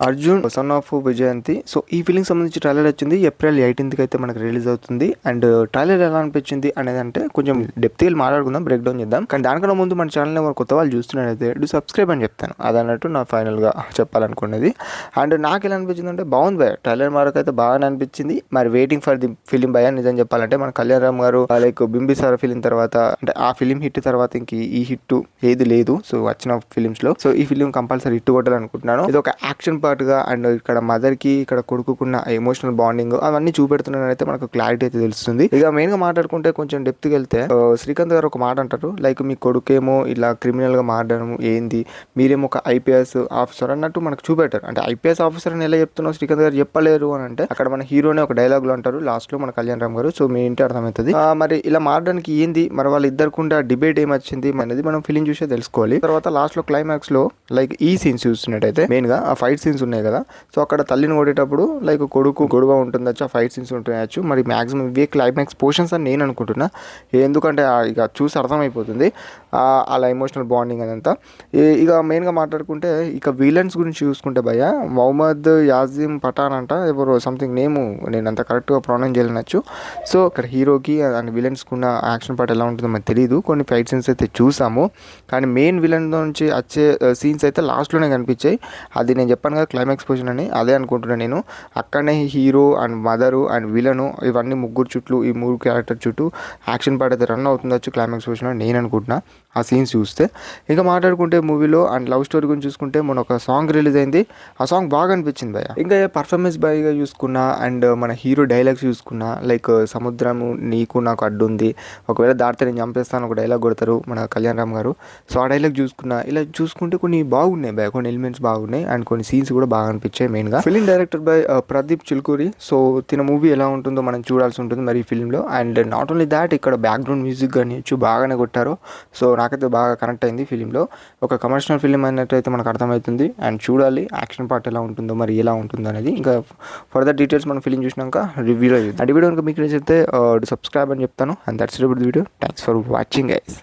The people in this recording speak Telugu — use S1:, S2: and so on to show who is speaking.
S1: Arjun son of Vijayanti. So ఈ ఫిలింకి సంబంధించి ట్రైలర్ వచ్చింది ఏప్రిల్ 18కి అయితే మనకు రిలీజ్ అవుతుంది. అండ్ ట్రైలర్ ఎలా అనిపించింది అనేది అంటే కొంచెం డెప్త్ వెళ్ళి మాట్లాడుకుందాం, బ్రేక్ డౌన్ చేద్దాం. కానీ దానికన్నా ముందు మన ఛానల్ మన కొత్త వాళ్ళు చూస్తున్నట్టయితే డూ సబ్స్క్రైబ్ అని చెప్తాను. అదన్నట్టు నా ఫైనల్గా చెప్పాలనుకున్నది. అండ్ నాకు ఎలా అనిపించింది అంటే బాగుంది భయ, ట్రైలర్ వరకు అయితే బాగానే అనిపించింది. మరి వెయిటింగ్ ఫర్ ది ఫిలిం భయ. నిజం చెప్పాలంటే మన కళ్యాణ్ రామ్ గారు లైక్ బింబిసార ఫిలిం తర్వాత అంటే ఆ ఫిలిం హిట్ తర్వాత ఇంక ఈ హిట్ ఏది లేదు. సో వచ్చిన ఫిలిమ్స్ లో సో ఈ ఫిలిం కంపల్సరీ హిట్ కొట్టాలనుకుంటున్నాను. ఇది ఒక యాక్షన్ పార్ట్ గా అండ్ ఇక్కడ మదర్ కి ఇక్కడ కొడుకున్న ఎమోషనల్ బాండింగ్ అవన్నీ చూపెడుతున్నారైతే మనకు క్లారిటీ అయితే తెలుస్తుంది. ఇక మెయిన్ గా మాట్లాడుకుంటే కొంచెం డెప్త్ కి వెళ్తే శ్రీకాంత్ గారు ఒక మాట అంటారు, లైక్ మీ కొడుకేమో ఇలా క్రిమినల్ గా మారడం ఏంది, మీరేమో ఒక ఐపీఎస్ ఆఫీసర్ అన్నట్టు మనకు చూపెట్టారు. అంటే ఐపీఎస్ ఆఫీసర్ అని ఎలా చెప్తున్నావు శ్రీకాంత్ గారు చెప్పలేరు అని అంటే అక్కడ మన హీరోనే ఒక డైలాగ్ లో అంటారు లాస్ట్ లో మన కళ్యాణ్ రామ్ గారు. సో మీ ఇంటి అర్థమవుతుంది. మరి ఇలా మారడానికి ఏంది, మరి వాళ్ళు ఇద్దరుకుండా డిబేట్ ఏమొచ్చింది అనేది మనం ఫిలిం చూసే తెలుసుకోవాలి. తర్వాత లాస్ట్ లో క్లైమాక్స్ లో లైక్ ఈ సీన్స్ చూస్తున్నట్టయితే మెయిన్ గా ఆ ఫైట్ సీన్స్ ఉన్నాయి కదా, సో అక్కడ తల్లిని కొట్టేటప్పుడు లైక్ కొడుకు గొడవ ఉంటుందచ్చు, ఆ ఫైట్ సీన్స్ ఉంటుండొచ్చు. మరి మాక్సిమం ఇవే క్లైమాక్స్ పోర్షన్స్ అని నేను అనుకుంటున్నా. ఎందుకంటే ఇక చూసి అర్థమైపోతుంది అలా ఎమోషనల్ బాండింగ్ అదంతా. ఇక మెయిన్గా మాట్లాడుకుంటే ఇక విలన్స్ గురించి చూసుకుంటే భయ్య మొహమ్మద్ యాజిమ్ పఠాన్ అంట ఎవరు సంథింగ్ నేము నేను అంత కరెక్ట్గా ప్రొనౌన్స్ చేయలేనచ్చు. సో ఇక్కడ హీరోకి అండ్ విలన్స్కి ఉన్న యాక్షన్ పార్ట్ ఎలా ఉంటుందో మనకు తెలియదు. కొన్ని ఫైట్ సీన్స్ అయితే చూసాము, కానీ మెయిన్ విలన్ నుంచి వచ్చే సీన్స్ అయితే లాస్ట్లోనే కనిపించాయి. అది నేను చెప్పాను కదా క్లైమాక్స్ పొజిషన్ అని, అదే అనుకుంటున్నాను నేను. అక్కడనే hero and mother and villain ఇవన్నీ ముగ్గురు చుట్టూ ఈ మూడు క్యారెక్టర్ చుట్టూ యాక్షన్ పార్ట్ అయితే రన్ అవుతుందచ్చు క్లైమాక్స్ పొజిషన్ అని నేను అనుకుంటున్నా ఆ సీన్స్ చూస్తే. ఇంకా మాట్లాడుకుంటే మూవీలో అండ్ లవ్ స్టోరీ గురించి చూసుకుంటే మొన్న ఒక సాంగ్ రిలీజ్ అయింది, ఆ సాంగ్ బాగా అనిపించింది భయ్య. ఇంకా పర్ఫార్మెన్స్ బాయ్గా చూసుకున్నా అండ్ మన హీరో డైలాగ్స్ చూసుకున్నా లైక్ సముద్రము నీకు నాకు అడ్డు ఉంది, ఒకవేళ దాటితే నేను చంపేస్తాను ఒక డైలాగ్ కొడతారు మన కళ్యాణ్ రామ్ గారు. సో ఆ డైలాగ్ చూసుకున్నా ఇలా చూసుకుంటే కొన్ని బాగున్నాయి భయ్య, కొన్ని ఎలిమెంట్స్ బాగున్నాయి అండ్ కొన్ని సీన్స్ కూడా బాగా అనిపించాయి. మెయిన్గా film director by Pradeep Chilkuri. So తిన మూవీ ఎలా ఉంటుందో మనం చూడాల్సి ఉంటుంది మరి ఈ ఫిలింలో. అండ్ నాట్ ఓన్లీ దాట్ ఇక్కడ బ్యాక్గ్రౌండ్ మ్యూజిక్ కానీ బాగానే కొట్టారు. సో నాకైతే బాగా కనెక్ట్ అయింది ఫిలింలో. ఒక కమర్షియల్ ఫిలిం అన్నట్టయితే మనకు అర్థమవుతుంది అండ్ చూడాలి యాక్షన్ పార్ట్ ఎలా ఉంటుందో మరి ఎలా ఉంటుందో అనేది. ఇంకా ఫర్దర్ డీటెయిల్స్ మనం ఫిలిం చూసినాక రివ్యూలో చూద్దాం. అండ్ వీడియో కనుక మీకు నచ్చితే సబ్స్క్రైబ్ అని చెప్తాను. And that's it about the video. Thanks for watching guys.